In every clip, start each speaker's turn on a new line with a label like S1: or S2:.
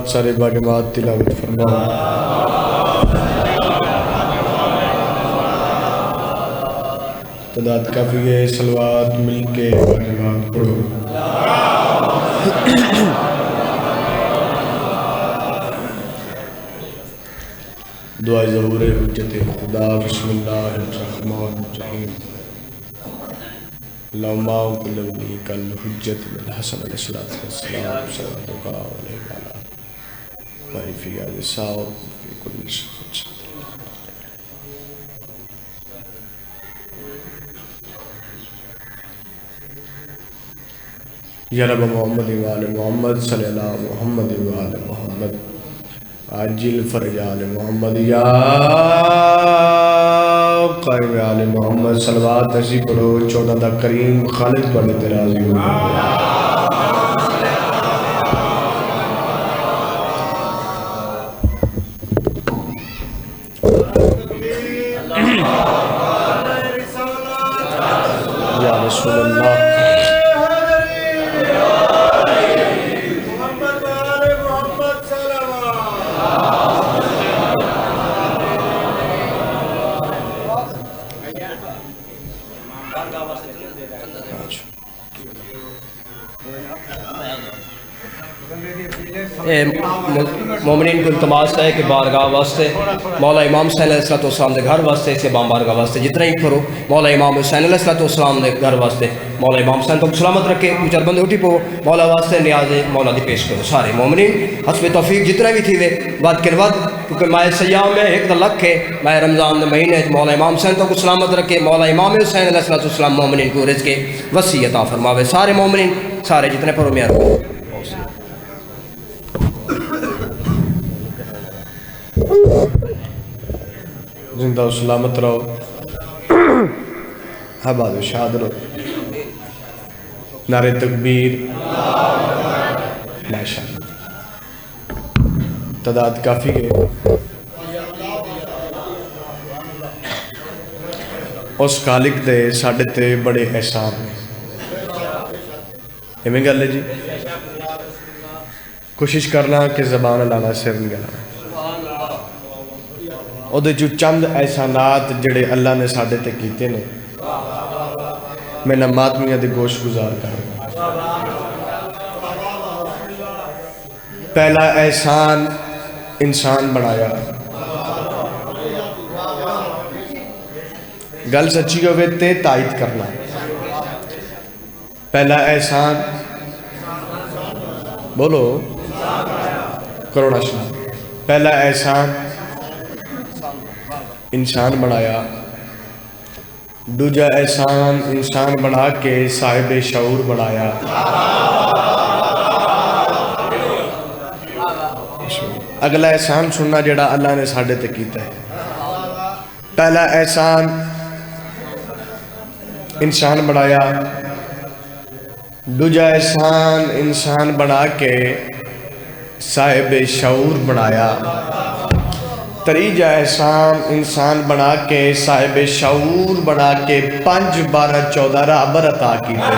S1: سلوات سارے باجماعت تلاوت فرماؤ۔ تعداد کافی ہے، سلوات مل کے باجماعت پڑھو۔ دعا ظہور حجت خدا۔ بسم اللہ الرحمن الرحیم۔ اللہم کل ولیک الحجت الحسن علیہ السلام صلواتک علیہ وعلا باری فی آل ساو فی کل شخص۔ یا رب محمد وآل محمد صلی اللہ محمد وآل محمد عاجل فرج آل محمد یا قائم آل محمد صلوات ایسی پڑھو 14 دا کریم خالد پڑھنے تیرازی ہو۔ یا رسول اللہ
S2: مومنین کو التماس ہے کہ بارگاہ واسطے مولا امام حسین علیہ السلام دے گھر واسطے اسے بارگاہ واسطے جتنا ہی کرو مولا امام حسین علیہ السلام دے گھر واسطے مولا امام حسین کو سلامت رکھے چار بندے اٹھی پو مولا واسطے نیاز مولا دی پیش کرو سارے مومنین حسب توفیق جتنا بھی تھی وے ود کے ود کیونکہ ماہ سیام میں ایک لکھ ہے ماہ رمضان دے مہینے مولا امام حسین کو سلامت رکھے مولا امام حسین علیہ السلام مومنین کو رزق وسیع عطا فرماوے سارے مومنین سارے جتنے پڑھو میاں
S1: زندہ و سلامت رہو، آباد و شاد رہو۔ نعرہ تکبیر ماشاءاللہ تعداد کافی ہے۔ اس خالق دے ساڑھے تے بڑے احسان ہیں، ہمیں گل ہے جی کوشش کرنا کہ زبان لانا سر نہیں گلانا۔ او دے جو چند احسانات جڑے اللہ نے ساڑھے تے کیتے نے میں نماتمیاں دے گوش گزار کر رہا۔ پہلا احسان انسان بنایا، گل سچی ہوئے تے تائید کرنا۔ پہلا احسان بولو کروڑا شاہ، پہلا احسان انسان بنایا، دوجا احسان انسان بنا کے صاحب شعور بنایا، اگلا احسان سننا جڑا اللہ نے ساڑھے تے کیتا ہے۔ پہلا احسان انسان بنایا، دوجا احسان انسان بنا کے صاحب شعور بنایا، تریجا احسان انسان بنا کے صاحب شعور بنا کے 5 12 14 رابر عطا کی تھے۔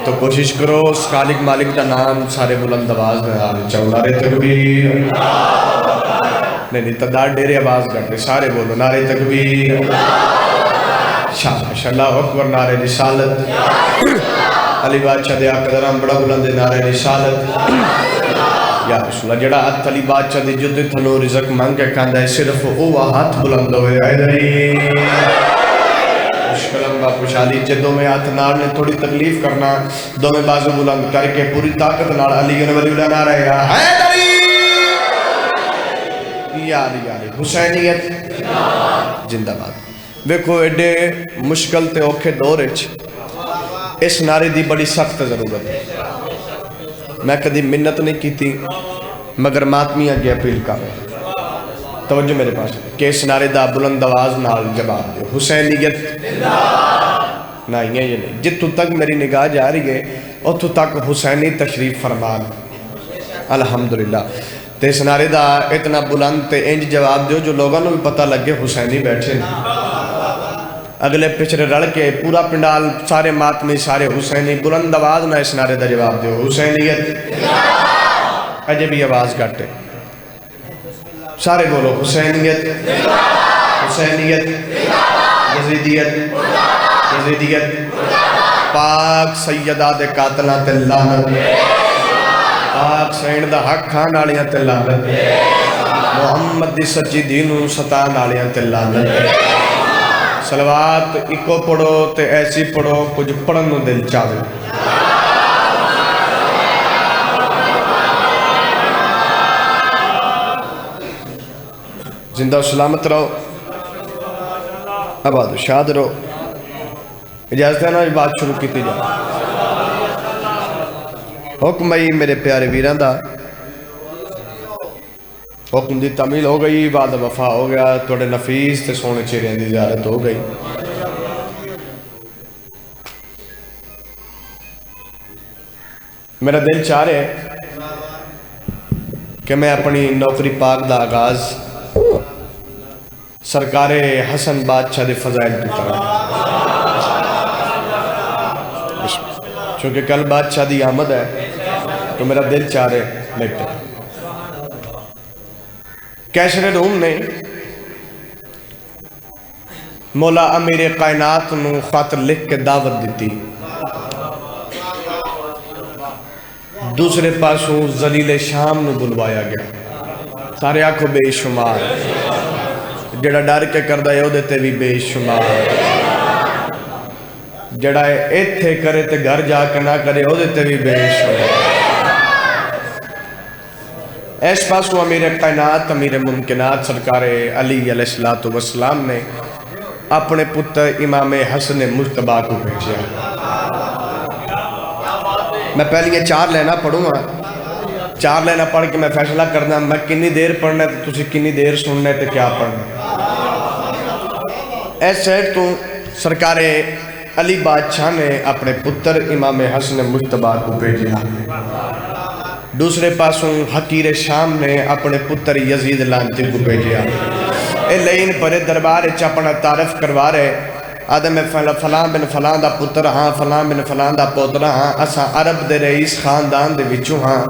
S1: تو کوشش کرو اس خالق مالک کا نام سارے بلند آواز میں آنے چاہو۔ نعرہ تکبیر نہیں تعداد ڈیرے آواز کرتے سارے بولو نعرہ تکبیر شاباش اللہ اکبر۔ نعرہ رسالت علی بادشاہ دے آقا درام بڑا بلند نعرہ رسالت یا رسول اللہ جڑا ات علی بادشاہ دے جدے تھلو رزق مانگ کے کھاندہ ہے صرف او ہاتھ بلند ہوئے ایدری مشکلم با خوشحالی جدوں میں ہاتھ نار نے تھوڑی تکلیف کرنا دو میں بازو بلند کر کے پوری طاقت نار علی ولی اللہ نعرہ ہے ایدری یا علی حسینیت زندہ باد۔ دیکھو ایڈے مشکل تے اوکھے دور اچھ اس نعرے دی بڑی سخت ضرورت ہے۔ میں کدی منت نہیں کی تھی مگر ماتمی آگے اپیل کر رہا توجہ میرے پاس کہ اس نعرے دا بلند آواز نال جواب دے حسینیت نہیں ہے یہ نہیں جتو تک میری نگاہ جا رہی ہے اتو تک حسینی تشریف فرمان الحمدللہ۔ تے اس نعرے دا اتنا بلند تے انج جواب دیو جو لوگوں نے بھی پتہ لگے حسینی بیٹھے اگلے پچھڑے رڑ کے پورا پنڈال سارے ماتمی سارے حسینی بلند آواز نہ اس نعرے دا جواب دیو حسینیت اجے بھی آواز کٹے سارے بولو حسینیت حسینیت یزیدیت یزیدیت پاک سیدہ دے قاتلاں تے لعنت پاک سین دا حق کھان والیاں تے لعنت محمد دی سچی دینوں ستان والیاں تے لعنت صلوات اکو پڑھو تے ایسی پڑھو کچھ پڑھن نو دل چاہے زندہ و سلامت رہو آباد و شاد رہو اجازت ہے نا آج بات شروع کی جائے حکم آئی میرے پیارے ویران دا حکم دی تعمیل ہو گئی وعدہ وفا ہو گیا توڑے نفیس تے سونے چیرین دی زیارت ہو گئی میرا دل چاہ رہے کہ میں اپنی نوکری پاک دا آغاز سرکار حسن بادشاہ دے فضائل کی طرح چونکہ کل بادشاہ دی آمد ہے تو میرا دل چاہ رہے لیکتے کیسر روم نے مولا امیر کائنات نو خاطر لکھ کے دعوت دیتی دوسرے پاسوں ذلیل شام نو بلوایا گیا سارے آنکھوں بے شمار جڑا ڈر کے کردہ ہے او دیتے بھی بے شمار جڑا ایتھے کرے تے گھر جا کے نہ کرے او دیتے بھی بے شمار ایس پاسو امیر کائنات امیر ممکنات سرکار علی علیہ السلام نے اپنے پتر امام حسن مجتبیٰ کو بھیجا میں پہلے یہ 4 لینا پڑھوں گا 4 لینا پڑھ کے میں فیصلہ کرنا میں کنی دیر پڑھنا ہے تو تسی کنی دیر سننا ہے تو کیا پڑھنا ایسے تو سرکار علی بادشاہ نے اپنے پتر امام حسن مجتبیٰ کو بھیجا دوسرے پاسوں حقیر شام نے اپنے پتر یزید لانتی کو بھیجا اے لین پرے دربار اپنا تعارف کروا رہے آدم فلان بن فلان دا پتر ہاں فلان بن فلان دا پوترا ہاں اساں عرب دے رئیس خاندان دے وچوں ہاں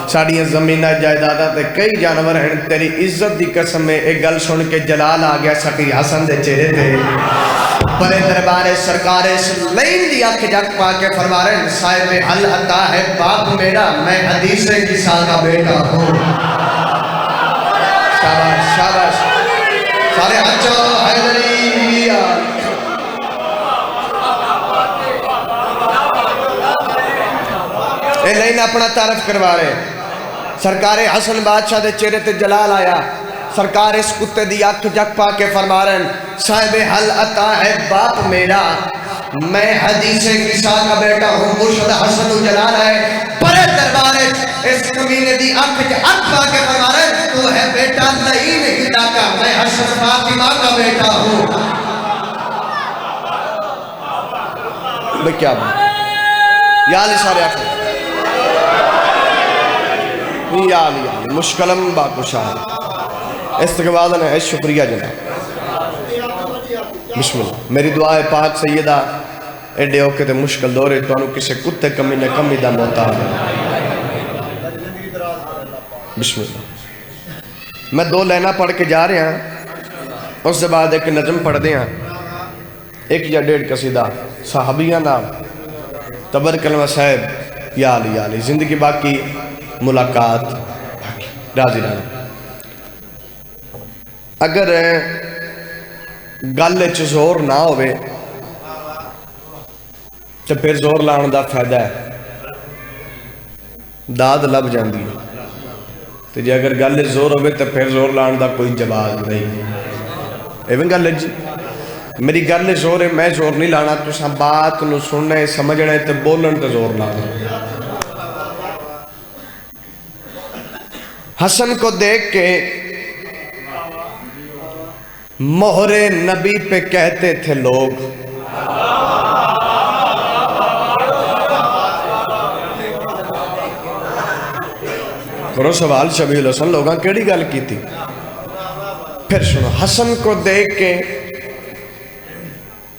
S1: ساڑیاں زمینہ جائیدادہ تے کئی جانور ہیں تیری عزت دی قسم میں ایک گل سن کے جلال آ گیا سکی حسن دے چہرے تے پرے دربار سرکار لین دی آنکھ جگ پا کے فرما رہے ہیں صاحب حل عطا ہے باپ میرا میں حدیث کسا کا بیٹا ہوں شاباش شاباش سارے اچھو حیدری اے لین اپنا تعارف کروا رہے سرکار حسن بادشاہ دے چہرے تے جلال آیا سرکار اس کتے دی آنکھ جگ پا کے فرما رہے ہیں صاحب حل عطا ہے باپ میرا میں حدیث کسا کا بیٹا ہوں مرشد حسن و جلال ہے پرے دربار اس کمینے دی آنکھ جگ پا کے فرما رہے ہیں تو ہے بیٹا لئین ہدا کا میں حسن فاطمہ کا بیٹا ہوں میں کیا بات یا علی سارے آخر یا علی مشکلم باقو شاہ استقبال ہے شکریہ جناب بسم اللہ میری دعا ہے پاک سیدہ ایڈے اوکے تے مشکل دورے تو انہوں کسے کتے کمی نے کمی دا محتاج بسم اللہ میں 2 لینا پڑھ کے جا رہے ہیں اس سے بعد ایک نظم پڑھ دے ہیں 1 یا 1.5 قصیدہ صحابیہ نام تبر کلمہ صاحب یا علی زندگی باقی ملاقات راضی رہنا اگر گل چ زور نہ ہوئے تو پھر زور لان دا فائدہ ہے داد لب جاندی ہے تو جی اگر گل زور ہوئے تو پھر زور لان دا کوئی جواز نہیں ایون گل جی میری گل زور ہے میں زور نہیں لانا تو ساں بات نو سننا ہے سمجھنا ہے تو بولن تو زور لانا حسن کو دیکھ کے مہر نبی پہ کہتے تھے لوگ کرو سوال شبیہ الحسن لوگاں کیڑی گل کی تھی پھر سنو حسن کو دیکھ کے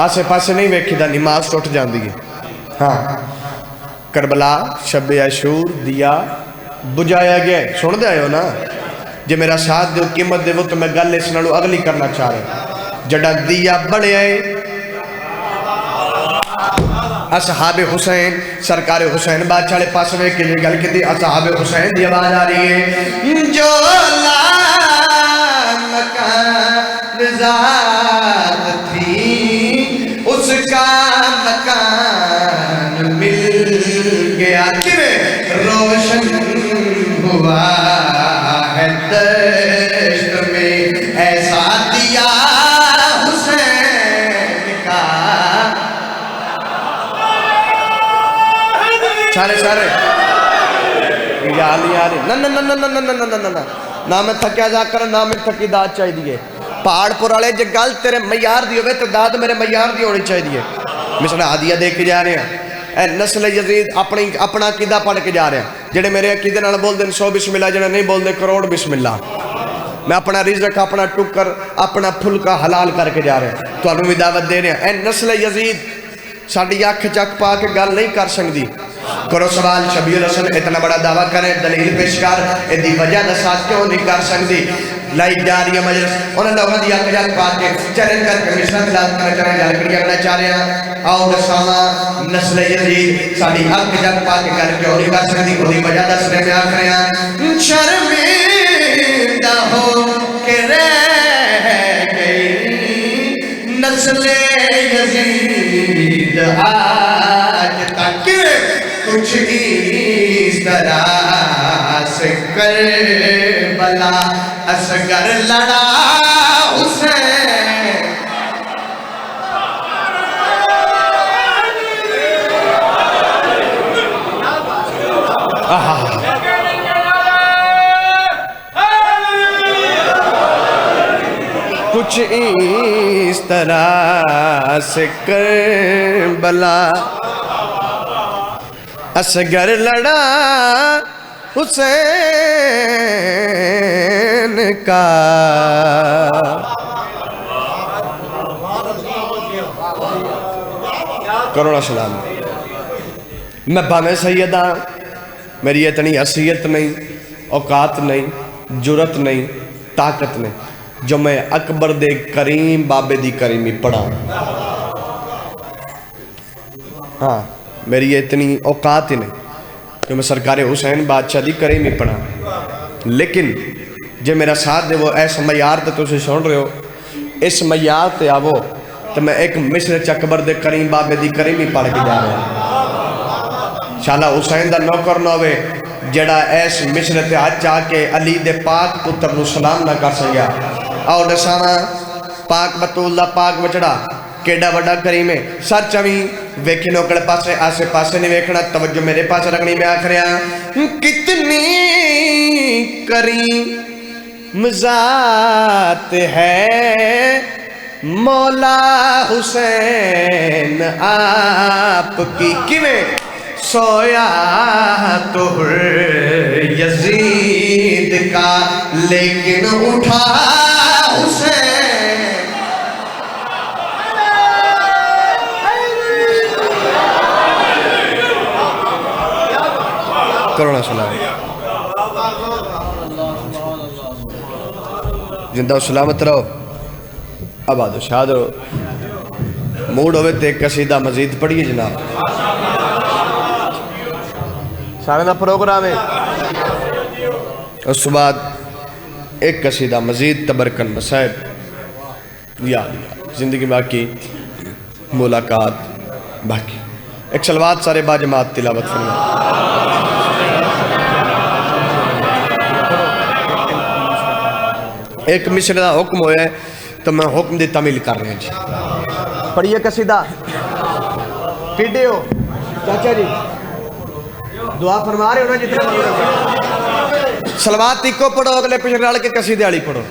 S1: آسے پاسے نہیں ویکھی دا نماز ٹوٹ جان دیئے ہاں کربلا شب عاشور دیا بجایا گیا سن دے آئے ہو نا جے میرا ساتھ دے قیمت دے وہ تو میں گل اس نالو اگلی کرنا چاہ رہا جڑا دیا بڑے آئے اصحاب حسین سرکار حسین بادشاہ لے پاس میں کے گل کی تھی اصحاب حسین دی آواز آ رہی ہے جو لا مکان ذات تھی اس کا مکان مل گیا کیویں روشن ہوا ہے دشت میں ایسا دیا حسین کا سارے یالی نہ میں تھکیا جا کر نہ میں تھکی داد چاہی دیئے پہاڑ پر آلے جے گل تیرے میار دی ہوئے تو داد میرے میار دی ہونی چاہی دیئے مثلا عادیہ دیکھ کے جا رہے ہیں اے نسل یزید اپنا عقیدہ پڑھ کے جا رہے ہیں جڑے میرے عقیدے نال بول دیں 100 بسم اللہ جڑے نہیں بول دیں کروڑ بسم اللہ میں اپنا رزق اپنا ٹکر اپنا پھلکا حلال کر کے جا رہے ہیں تو انہوں بھی دعوت دے رہے ہیں اے نسل یزید ساڑھی آنکھ چک پا کے گل نہیں کر سکتی کرو سوال شبیہ رسول اتنا بڑا دعویٰ کریں دلیل پیش کر ادھی وجہ نسات کیوں نہیں کر سکتی لائی جاری ہے مجلس انہیں لوگوں دیا کجا پاک کے چلن کر کے مشرق لات کرنا چاہ رہے ہیں جالکڑی اپنا چاہ رہے ہیں آؤ دساما نسل یزید ساڑھی حق کجا پاک کے کر کیوں نہیں کر سکتی خودی وجہ دسنے میں آکھ رہے ہیں شرمندہ ہو کے رہ گئی نسل یزید آج تک کچھ اس طرح سے کربلا اصغر لڑا حسین کچھ اس طرح سے کربلا اصغر لڑا حسین کا کروڑا سلام میں بانے سیدہ میری اتنی حیثیت نہیں اوقات نہیں جرت نہیں طاقت نہیں جو میں اکبر دے کریم بابے دی کریمی پڑھا ہاں میری اتنی اوقات ہی نہیں کہ میں سرکار حسین بادشاہ دی کریمی پڑھا لیکن جو میرا ساتھ دے وہ ایسا معیار تے تو اسے سن رہے ہو اس معیار تے آوو تو میں ایک مصر چکبر دے کریم بابے دی کریمی پڑھ کے جا رہا ہوں شالا حسین دا نوکر نوے جڑا ایس مصر تے آج چاہ کے علی دے پاک پتر نو سلام نہ کر سکیا اور نسانا پاک بطولہ پاک بچڑا کیڑا وڈا کریمے سر چویں ویکھی نوکڑ پاسے آسے پاسے نہیں ویکھنا توجہ میرے پاس رکھنی میں آکھ رہا کتنی کریم ذات ہے مولا حسین آپ کی کیویں سویا تو یزید کا لیکن اٹھا حسین کرونا سلام زندہ و سلامت رہو آباد و شاد رہو موڈ ہوئے تے قصیدہ مزید پڑھیے جناب سارے دا پروگرام ہے اس بعد ایک قصیدہ مزید تبرکن مسائب یاد زندگی باقی ملاقات باقی ایک سلوات سارے باجماعت تلاوت فرما ایک مصر دا حکم ہویا ہے تو میں حکم دی تعمیل کر رہے ہیں جی پڑھئے قصیدہ کیڈے ہو چاچا جی دعا فرما رہے ہو نا جتنا سلوات تیکو پڑھو اگلے پیچھے ڈال کے قصیدے والی پڑھو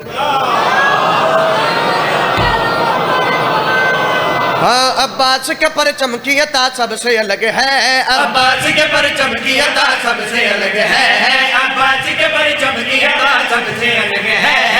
S1: ہاں عباس کے پرچم کی عطا سب سے الگ ہے عباس کے پرچم کی عطا سب سے الگ ہے عباس کے پرچم کی عطا سب سے الگ ہے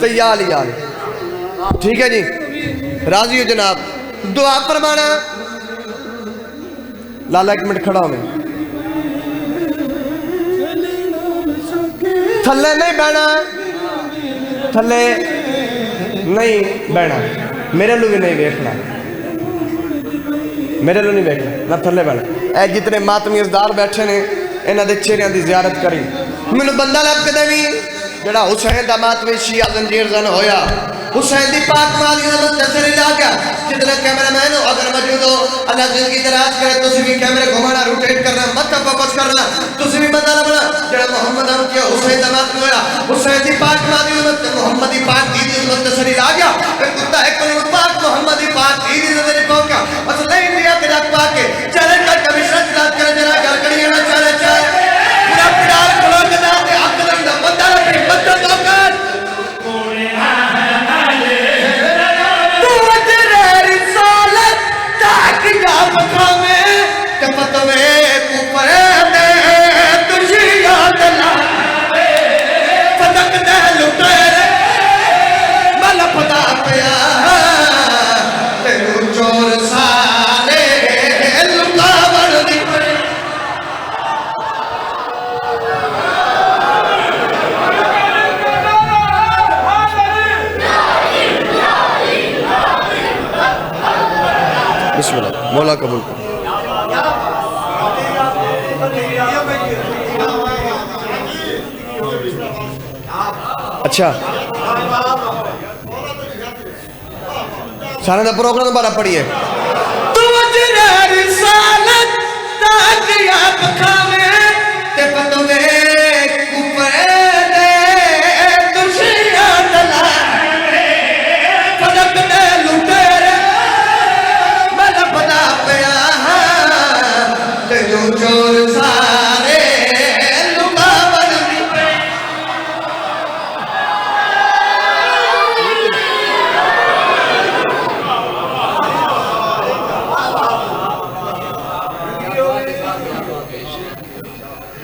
S1: تو یا علی یا علی. ٹھیک ہے جی, راضی ہو جناب. دعا فرمانا. لالا ایک منٹ کھڑا ہو میں. تھلے نہیں بہنا, تھلے نہیں بہنا, میرے لو بھی نہیں دیکھنا, میرے لو نہیں دیکھنا, نہ تھلے بہنا. اے جتنے ماتمی ازدار بیٹھے نے انہاں دے چہریاں دی زیارت کری. مینوں بندہ لب کے دے جڑا حسین دا ماتمی شیعہ زنجیر زن ہویا, حسین دی پاک مالی نظر تسلی لا گیا. جتنے کیمرہ مین ہو اگر موجود ہو, اللہ زندگی دراز کرے, تسی بھی کیمرے گھمانا, روٹیٹ کرنا, مت فوکس کرنا, تسی بھی بندہ لبنا جڑا محمد ہم کیا حسین دا ماتمی ہویا. حسین دی پاک مالی نظر محمد دی پاک دی نظر تسلی لا گیا. ایک کتا ایک کلمہ پاک محمد دی پاک دی نظر پہنچا. بس نہیں لیا کہ رکھ پاکے چلے کر کمیشن جلاد کرے جنا گھر کڑی ہے نا چلے چاہے پورا پڑال کھلو کے داتے حق دن دا بندہ رکھیں بندہ دو کر بسم اللہ مولا قبول کر. اچھا سارے دا پروگرام دوبارہ پڑھیے.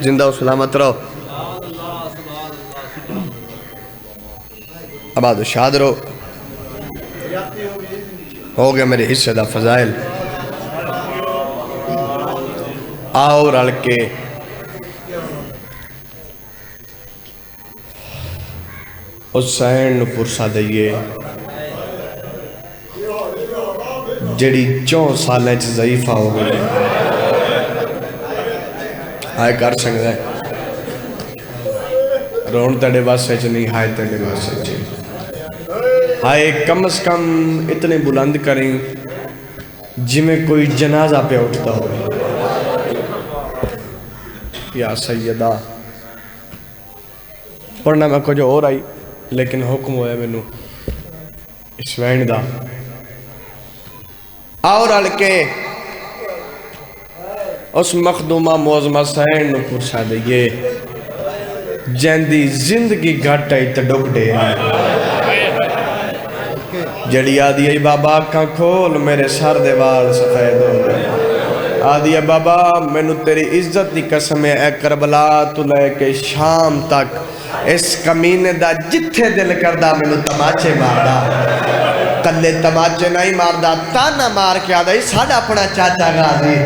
S1: زندہ و سلامت رہو, آباد و شاد رہو. ہو گیا میرے حصے دا فضائل. آؤ رل کے حسین نو پرسا دئیے جڑی 4 سالیں چ ضعیفہ ہو گئے. آئے کر سکتا ہے رون تڑے واسے چ نہیں, ہائے تڑے واسے چ ہائے کم از کم اتنے بلند کریں جی میں کوئی جنازہ پہ اٹھتا ہو. یا سیدہ پڑھنا میں کچھ اور آئی لیکن حکم ہویا میں نو اس وین دا. آؤ رل کے اس مخدومہ موزمہ سین نو پرسا دئیے جیندی زندگی گھٹ آئی تڈوک دے جڑی آدھی ای بابا کھاں کھول میرے سر دے وال سفید ہو گئے. آدھی بابا میں نو تیری عزت دی قسم اے کربلا تو لے کے شام تک اس کمینے دا جتھے دل کردہ میں نو تماچے ماردا. کلے تماچے نہیں ماردا تانا مار کے آدھا ساڑھا اپنا چاچا غازی.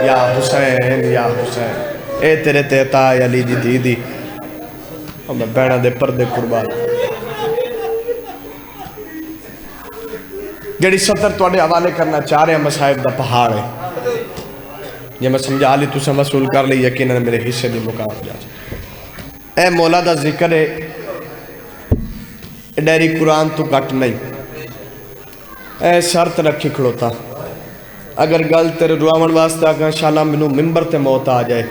S1: یا حسین یا حسین اے تیرے تیتا علی دی دی دی اور میں بیڑا دے پردے قربان. جڑی سطر توڑے حوالے کرنا چاہ رہے ہیں مسائب دا پہاڑ ہے. یہ میں سمجھا لی تو سے وصول کر لی یقیناً میرے حصے دی مقام جا. اے مولا دا ذکر ہے ڈیری قرآن تو کٹ نہیں. اے شرط رکھی کھڑوتا اگر گل تیرے روامن واسطہ کہ انشاءاللہ منو ممبر تے موت آ جائے.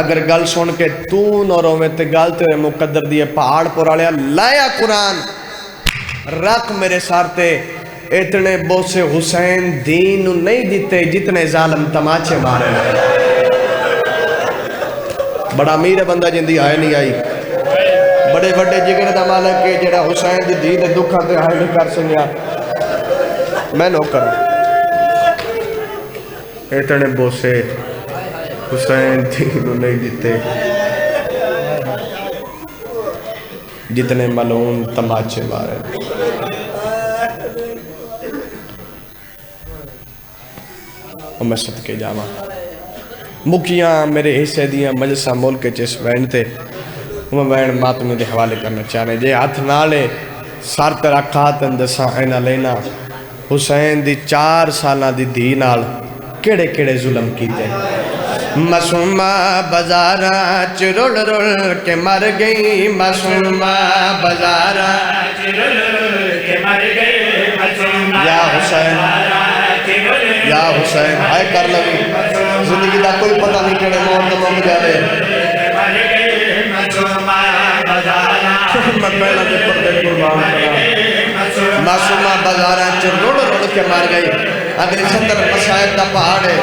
S1: اگر گل سن کے تو نہ روے تے گل تیرے مقدر دیئے پہاڑ پر آلیا لایا قرآن رکھ میرے سارتے. اتنے بوسے حسین دین نہیں دیتے جتنے ظالم تماچے مارے. بڑا امیر بندہ جندی آئے نہیں آئی. بڑے بڑے جگر دا مالک کے جڑا حسین دی دید دکھا تے آئے نہیں کر سنیا. میں نو کروں اتنے بوسے حسین دین نہیں دیتے. جتنے ملعون تماچے مارے. اور میں صدقے جاواں مکیاں میرے حصے دیاں مجلساں ملک جس وین تے میں وین ماتمی دے حوالے کرنا چاہنے جے ہاتھ نالے سر تے رکھات اندساں اینا لینا حسین دی 4 سالہ دی دی نال کیڑے کیڑے ظلم کیتے معصومہ بازاراں چ رول رول کے مر گئی معصومہ بازاراں چ رول رول کے مر گئی معصومہ یا حسین یا حسین آئے کر لگی زندگی دا کوئی پتہ نہیں کیڑے موت مم جاوے میں پہلا دے پردے قربان کرا معصومہ بازاراں چ رول رول کے مر گئی اگر 70 مسائب دا پہاڑ ہے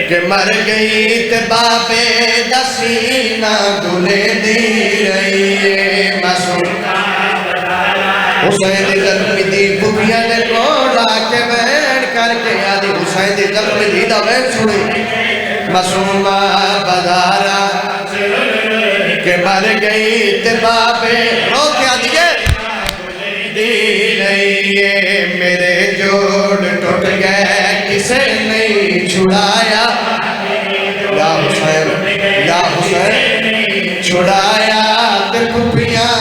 S1: کہ مر گئی تے بابے دا سینہ گلے دی رہی ہے معصومہ حسین دی زخمی دی بھوکیاں نے کوڑا کے بین کر کے آدھی حسین دی زخمی دی دا بین سنی معصومہ بازاراں کہ مر گئی تے بابے رو کے آدھیے دی رہی ہے میرے جوڑ ٹوٹ گئے کسے نہیں چھڑایا یا حسین چھڑایا تے پھپیاں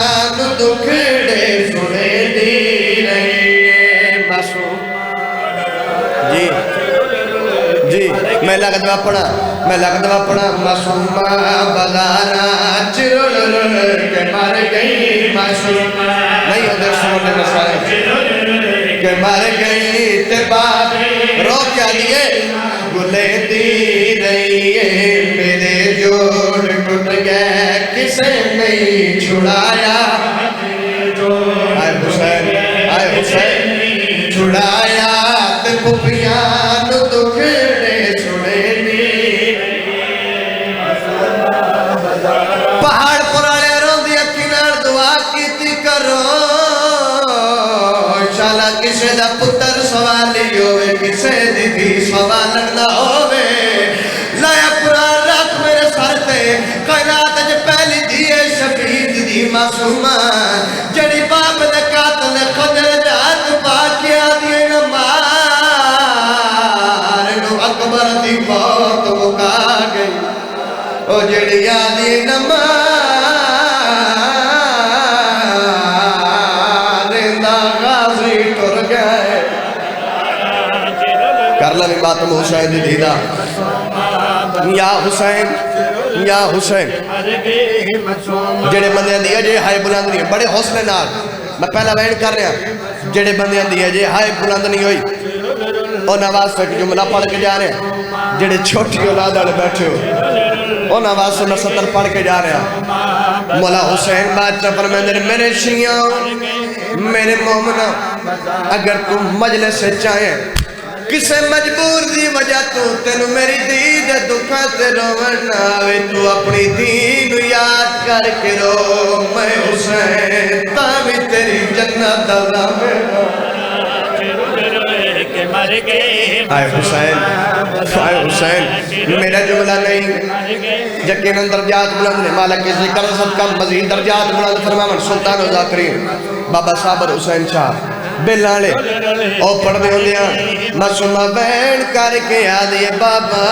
S1: دکھڑے سنے دی رہی ہے معصوم جی میں لگت پڑھا معصومہ بازاراں چ رول رول کے مر گئی معصومہ نہیں ادھر سننے مسائل کہ مر گئی تے باپ رو کیا دیے گلے دی رہی ہے میرے جوڑ ٹوٹ گئے کسے نہیں چھڑایا آئے حسین چھڑایا تے پھپیاں دکھڑے سنے دی پہاڑ پرانے رو دی اکینار دعا کیتی کرو انشاءاللہ کسے دا پتر سوالی ہوئے کسے دی بھی سوالک نہ ہوئے لایا قرآن رکھ میرے سر تے کائنات جو پہلی دیئے شفید دی معصومہ جڑی باپ نے قاتل خجر جات پاکیا دیئے نمار نو اکبر دی بہت مکا گئی او جڑی آدھی نمار کرلمی ماتم حسین دی دیدہ یا حسین جڑے بندے اندیا جے ہائے بلند نہیں بڑے حوصلے نال میں پہلا وین کر رہا جڑے بندے اندیا جے ہائے بلند نہیں ہوئی او نواز سے جملہ پڑھ کے جا رہے ہیں جڑے چھوٹی اولاد والے بیٹھے ہو او نواز سے میں 70 پڑھ کے جا رہے ہیں مولا حسین بادشاہ فرمائے میرے شیعہ میرے مومنہ اگر تم مجلس سے چاہیں کسے مجبور دی وجہ تو تینو میری دید دکھا تے رونا آوے تو اپنی دین یاد کر کے رو میں حسین تاوی تیری جنت اللہ میرا آئے حسین میرا جملہ نہیں یقیناً درجات بلند نے مالا کے ذکر صدقہ مزید درجات بلند فرمامن سلطان و ذاکرین بابا صابر حسین شاہ بلالے او پڑھ دے ہوں دیا معصومہ بین کر کے آدھے بابا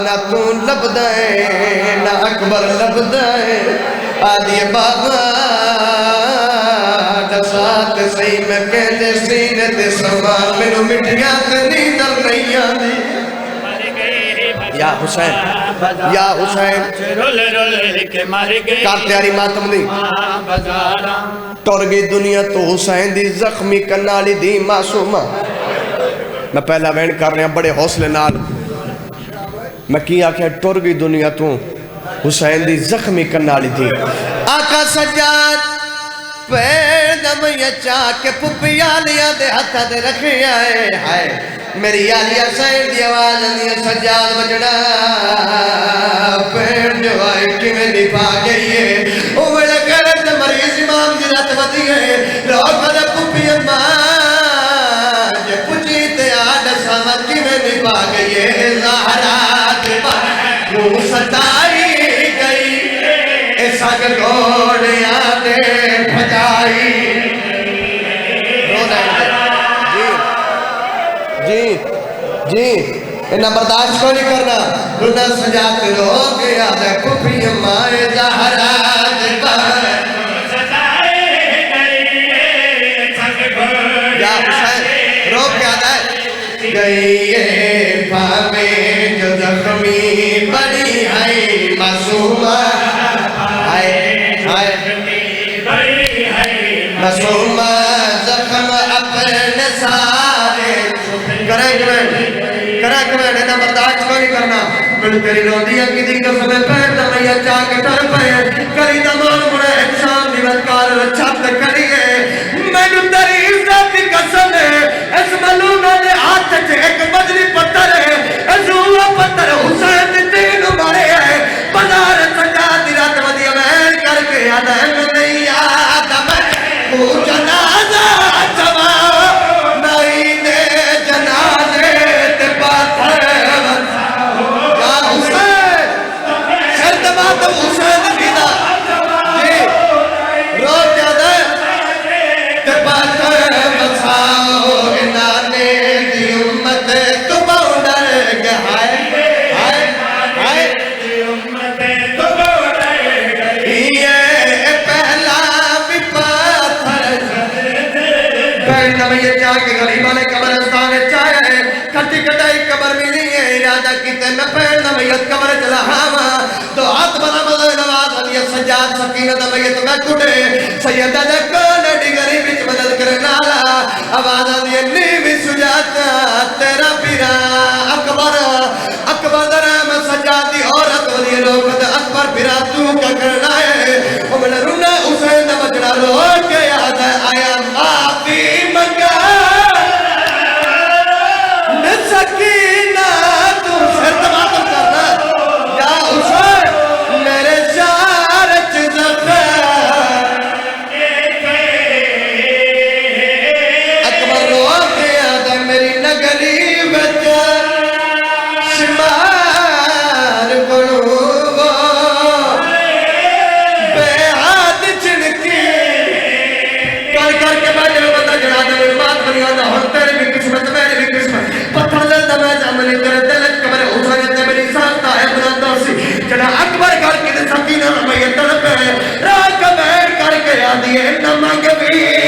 S1: نہ تو لب دائیں نہ اکبر لب دائیں آدھے بابا دسات صحیح میں کہتے سینے تے سمان میں نو مٹیاں تے نیدر نہیں آدھی یا حسین کار تیاری ماتم دی ٹور گئی دنیا تو حسین دی زخمی کنالی دی معصومہ میں پہلا وین کر رہا بڑے حوصلے نال میں کیا کہ ٹور گئی دنیا تو حسین دی زخمی کنالی دی آقا سجاد پیر دم یا چاہ کے پپی آلیاں دے ہتھا دے رکھے آئے ہائے میری آلیہ سائر دی آواز اندیا سجاد بجڑا پیر جو آئے کی میں نپا گئی ہے او میرا کرد مریض امام دی رات بدی ہے روک بدا پپی امام جے پچی تے آڈا سامت کی میں نپا گئی ہے زہرات پر رو ستائی گئی جی انہیں برداشت کو نہیں کرنا رونا سجاتے رو گیا دیکھو پھر مائے زہرا یا حسین رو کیا دے گئی ہے پاویں جو زخمی بڑی ہے معصومہ معصومہ زخم اپنے سارے کریں کمین انہیں برداشت کو نہیں کرنا مل تیری روندیاں کی دی قسم پیر دمیا چاہ کے ٹر پہ کری دمان مڑے انسان دیوتکار رچھت کریے میں نو تیری عزت کی قسم ہے اس ملونہ نے ہاتھ چھے ایک بدلی پتھر ہے اس ہوا پتھر حسین دین مارے ہے بازار سجا دی رات ودی امین کر کے یاد ہے میں نہیں یاد میں وہ جنازہ جوا نہیں دے جنازے تے پاتھر یا حسین شرط بات حسین دیدہ جی رو جادہ تے پاتھر بساؤ انانے دی امت تو باؤنڈر گے ہائے دی امت تو باؤنڈر گے یہ پہلا بھی پاتھر پہلنا میں یہ چاہ کے غریبانے قبرستان چاہے کھٹی کٹائی قبر ملی ہے ارادہ کیتے میں پہلنا میں یہ قبر چلا ہاما تو ہاتھ بنا مدد نواز علی سجاد سکینہ دا میں یہ تو میں کٹے سیدہ دے کانے ڈگری بچ مدد کرنا لا آواز علی نیوی سجاتا تیرا پیرا اکبر درہم سجادی عورت ولی لوگ اکبر پیرا تو کیا کرنا ہے وہ میں رونا حسین بچڑا رو کے یاد آیا معافی منگا سکینہ تو شرط ماتم کرنا یا حسین میرے شارچ زخر اکبر رو گیا دا میری نگری بچہ شمار کنو بے ہاتھ چھڑکی کر کے میں جب بتا جڑا دا میری بات بنی آدھا ہوں تیرے بھی قسمت میرے بھی قسمت پتھر دل دا میں جاملی تیرے دلت کمرے حسین تے میری سانتا ہے بلندہ سی جنا اکبر کر کے سکینہ میں یہ طرف ہے راہ کا بیر کر کے آدھی ہے نہ مانگ بھی